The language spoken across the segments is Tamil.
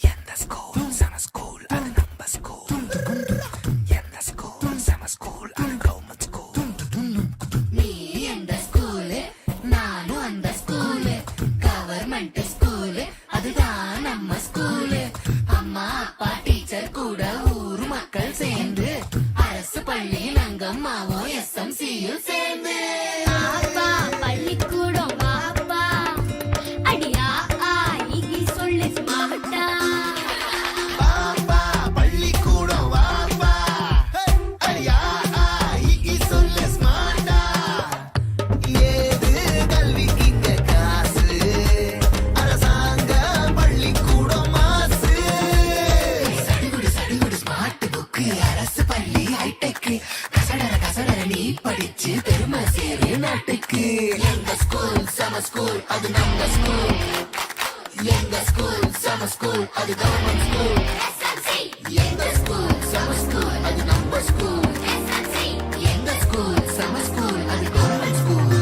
எந்த ஸ்கூல் சம ஸ்கூல் அது நம்ம ஸ்கூல். எந்த ஸ்கூல் சம ஸ்கூல் அது கவர்மெண்ட் ஸ்கூல். நீ எந்த ஸ்கூலு நானும் அந்த ஸ்கூலு. கவர்மெண்ட் ஸ்கூலு அதுதான் நம்ம ஸ்கூலு. அம்மா அப்பா டீச்சர் கூட ஊர் மக்கள் சேர்ந்து அரசு பள்ளி நங்கம்மாவும் SMCயும் சேர்ந்து அப்பா பள்ளிக்கூடம் வாப்பா அடியா ஆகி சொல்லு ஸ்மார்ட்டா. பாப்பா பள்ளிக்கூடம் வாப்பா அடியா ஆகி சொல்லு ஸ்மார்ட்டா. ஏது கல்விக்கு இங்க காசு அரசாங்க பள்ளிக்கூடம் மாசு. சடுகுடு ஸ்மார்ட் புக்கு அரசு பள்ளி ஹைடெக். கசடர நீ படிச்சு பெருமை சேரு நாட்டுக்கு. எங்க ஸ்கூல் சம ஸ்கூல் அது நம்ம ஸ்கூல். எங்க ஸ்கூல் சம ஸ்கூல் அது கவர்மெண்ட் ஸ்கூல். எங்க ஸ்கூல் சம ஸ்கூல் அது நம்ம ஸ்கூல். எங்க ஸ்கூல் சம ஸ்கூல் அது கவர்மெண்ட் ஸ்கூல்.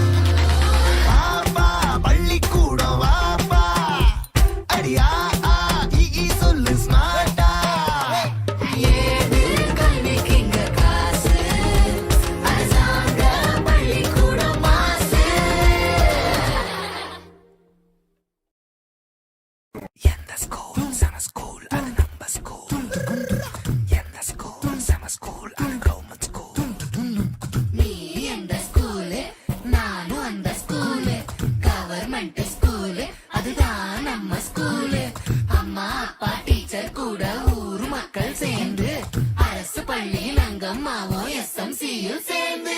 பாப்பா பள்ளிக்கூடம் வாப்பா அடியா ஆகி சொல்லு ஸ்மார்ட்டா. ஏது கல்விக்கு இங்க காசு அரசாங்க பள்ளிக்கூடம் மாசு. எந்த ஸ்கூல் சம ஸ்கூல் அது நம்ம ஸ்கூல். எந்த ஸ்கூல் சம ஸ்கூல் அது கவர்மெண்ட் ஸ்கூல். நீ எந்த ஸ்கூலு நானும் அந்த ஸ்கூலு. கவர்மெண்ட் ஸ்கூலு அதுதான் நம்ம ஸ்கூலு. அம்மா அப்பா டீச்சர் கூட ஊர் மக்கள் சேர்ந்து அரசு பள்ளி நங்கம்மாவும் SMCயும் சேர்ந்து